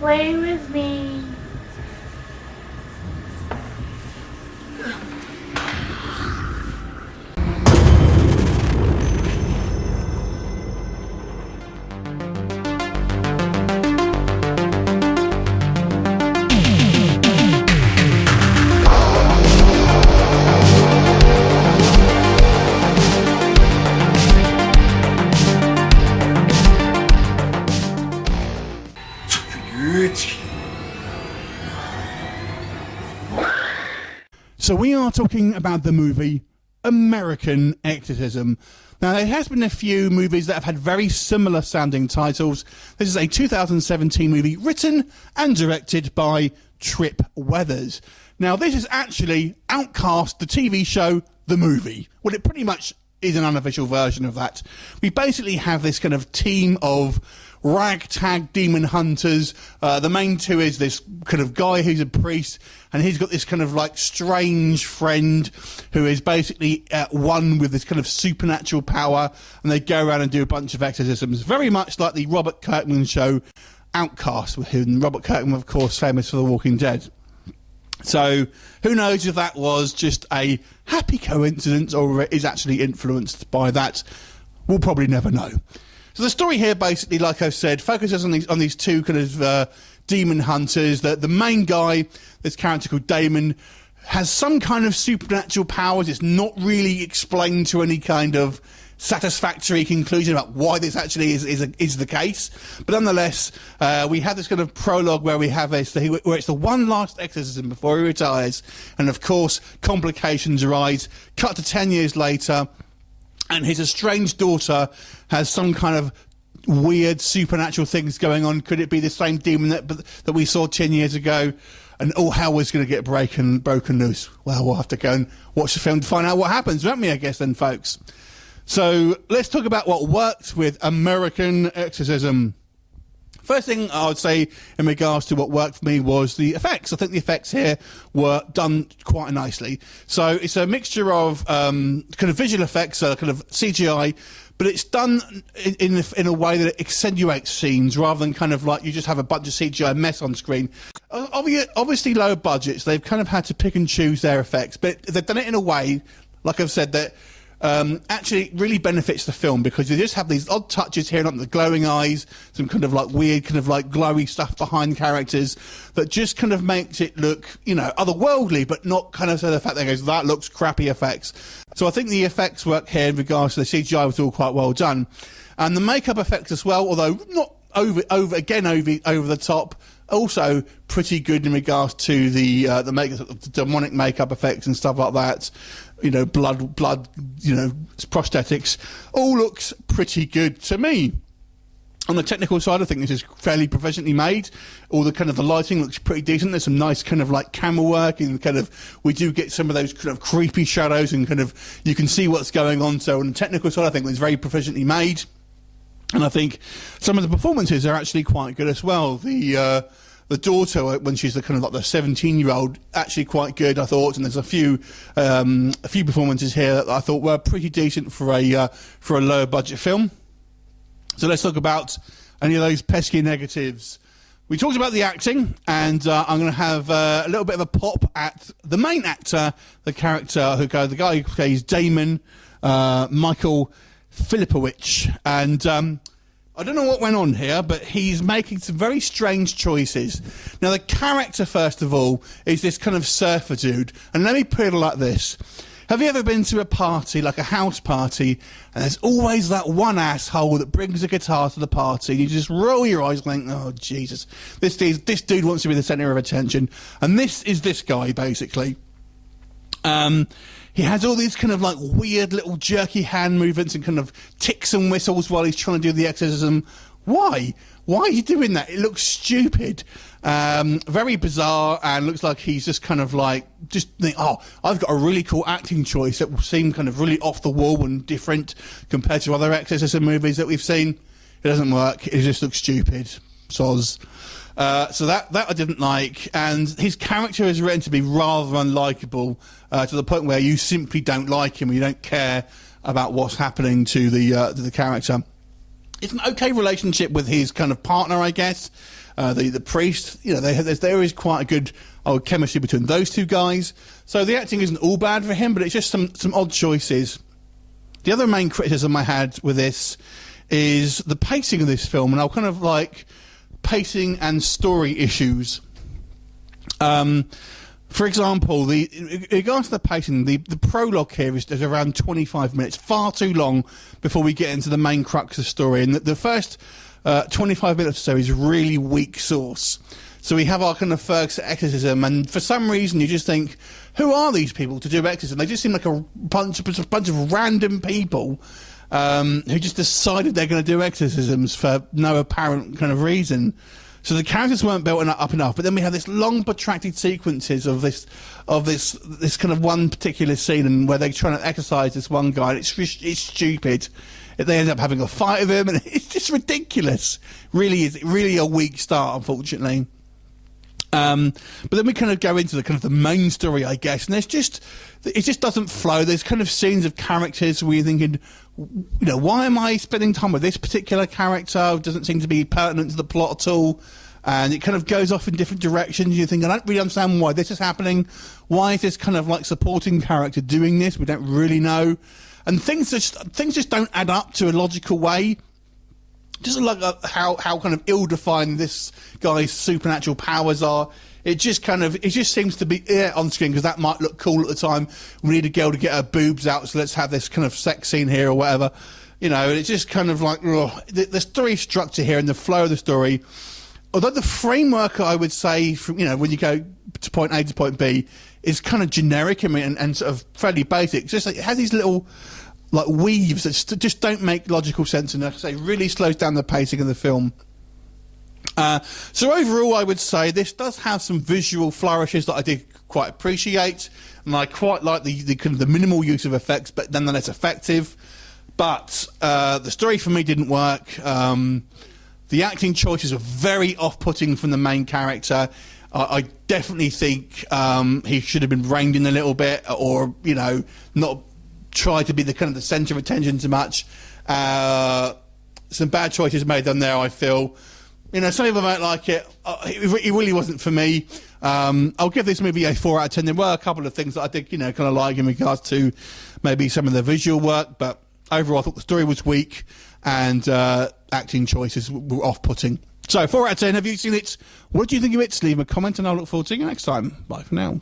play with me. So we are talking about the movie American Exorcism. Now, there has been a few movies that have had very similar sounding titles. This is a 2017 movie written and directed by Trip Weathers. Now, this is actually Outcast, the TV show, the movie. Well, it pretty much is an unofficial version of that. We basically have this kind of team of ragtag demon hunters. The main two is this kind of guy who's a priest, and he's got this kind of like strange friend who is basically one with this kind of supernatural power, and they go around and do a bunch of exorcisms, very much like the Robert Kirkman show Outcast, with whom Robert Kirkman, of course, famous for The Walking Dead. So who knows if that was just a happy coincidence or it is actually influenced by that. We'll probably never know. So the story here, basically, like I've said, focuses on these two kind of demon hunters. The main guy, this character called Damon, has some kind of supernatural powers. It's not really explained to any kind of satisfactory conclusion about why this actually is the case. But nonetheless, we have this kind of prologue where we have this, where it's the one last exorcism before he retires. And of course, complications arise. Cut to 10 years later, and his estranged daughter has some kind of weird supernatural things going on. Could it be the same demon that we saw 10 years ago? And all hell was going to get broken loose. Well, we'll have to go and watch the film to find out what happens, won't we, I guess, then, folks? So let's talk about what worked with American Exorcism. First thing I would say in regards to what worked for me was the effects. I think the effects here were done quite nicely. So it's a mixture of kind of visual effects, kind of CGI, but it's done in a way that it accentuates scenes rather than kind of like you just have a bunch of CGI mess on screen. Obviously low budgets, they've kind of had to pick and choose their effects, but they've done it in a way, like I've said, that actually really benefits the film, because you just have these odd touches here, like the glowing eyes, some kind of like weird kind of like glowy stuff behind characters that just kind of makes it look, you know, otherworldly, but not kind of so the fact that goes, that looks crappy effects. So I think the effects work here in regards to the CGI was all quite well done. And the makeup effects as well, although not over the top, also pretty good in regards to the makeup, the demonic makeup effects and stuff like that. You know, blood, you know, prosthetics, all looks pretty good to me. On the technical side, I think this is fairly professionally made. All the kind of the lighting looks pretty decent. There's some nice kind of like camera work, and kind of we do get some of those kind of creepy shadows, and kind of you can see what's going on. So on the technical side, I think it's very professionally made, and I think some of the performances are actually quite good as well. The daughter, when she's the kind of like the 17-year-old, actually quite good, I thought. And there's a few performances here that I thought were pretty decent for a lower budget film. So let's talk about any of those pesky negatives. We talked about the acting, and I'm going to have a little bit of a pop at the main actor, the guy who plays Damon, Michael Filipowich, and I don't know what went on here, but he's making some very strange choices. Now, the character, first of all, is this kind of surfer dude. And let me put it like this. Have you ever been to a party, like a house party, and there's always that one asshole that brings a guitar to the party, and you just roll your eyes and think, oh, Jesus, this dude wants to be the centre of attention. And this is this guy, basically. He has all these kind of like weird little jerky hand movements and kind of ticks and whistles while he's trying to do the exorcism. Why? Why are you doing that? It looks stupid. Very bizarre, and looks like he's just kind of like, just think, oh, I've got a really cool acting choice that will seem kind of really off the wall and different compared to other exorcism movies that we've seen. It doesn't work. It just looks stupid. Soz. So that I didn't like, and his character is written to be rather unlikable, to the point where you simply don't like him, you don't care about what's happening to the character. it's an okay relationship with his kind of partner, I guess. The priest, you know, there is quite a good chemistry between those two guys. So the acting isn't all bad for him, but it's just some odd choices. The other main criticism I had with this is the pacing of this film, and I'll kind of like pacing and story issues. For example, in regards to the pacing, the prologue here is around 25 minutes, far too long before we get into the main crux of the story. And the first 25 minutes or so is really weak source. So we have our kind of first exorcism, and for some reason you just think, who are these people to do exorcism? They just seem like a bunch of random people who just decided they're going to do exorcisms for no apparent kind of reason. So the characters weren't built up enough, but then we have this long protracted sequences of this kind of one particular scene, and where they're trying to exorcise this one guy. And it's stupid. They end up having a fight with him, and it's just ridiculous. Really a weak start, unfortunately. But then we kind of go into the main story, I guess, and it just doesn't flow. There's kind of scenes of characters where you're thinking, you know, why am I spending time with this particular character? It doesn't seem to be pertinent to the plot at all. And it kind of goes off in different directions. You think, I don't really understand why this is happening. Why is this kind of like supporting character doing this? We don't really know. And things just don't add up to a logical way. Just like how kind of ill-defined this guy's supernatural powers are. It just seems to be on screen because that might look cool at the time. We need a girl to get her boobs out, so let's have this kind of sex scene here or whatever. You know, it's just kind of like, the story structure here and the flow of the story, although the framework, I would say, from, you know, when you go to point A to point B, is kind of generic, I mean, and sort of fairly basic. It's just like, it has these little like weaves that just don't make logical sense, and like I say, really slows down the pacing of the film. So overall, I would say this does have some visual flourishes that I did quite appreciate, and I quite like the kind of the minimal use of effects, but nonetheless effective. But the story for me didn't work. The acting choices were very off-putting from the main character. I definitely think he should have been reined in a little bit, or, you know, not try to be the kind of the centre of attention too much. Some bad choices made on there, I feel. You know, some people might like it. It really wasn't for me. I'll give this movie a 4 out of 10. There were a couple of things that I did, you know, kind of like in regards to maybe some of the visual work, but overall I thought the story was weak and acting choices were off-putting. So 4 out of 10. Have you seen it? What do you think of it? Leave a comment and I'll look forward to seeing you next time. Bye for now.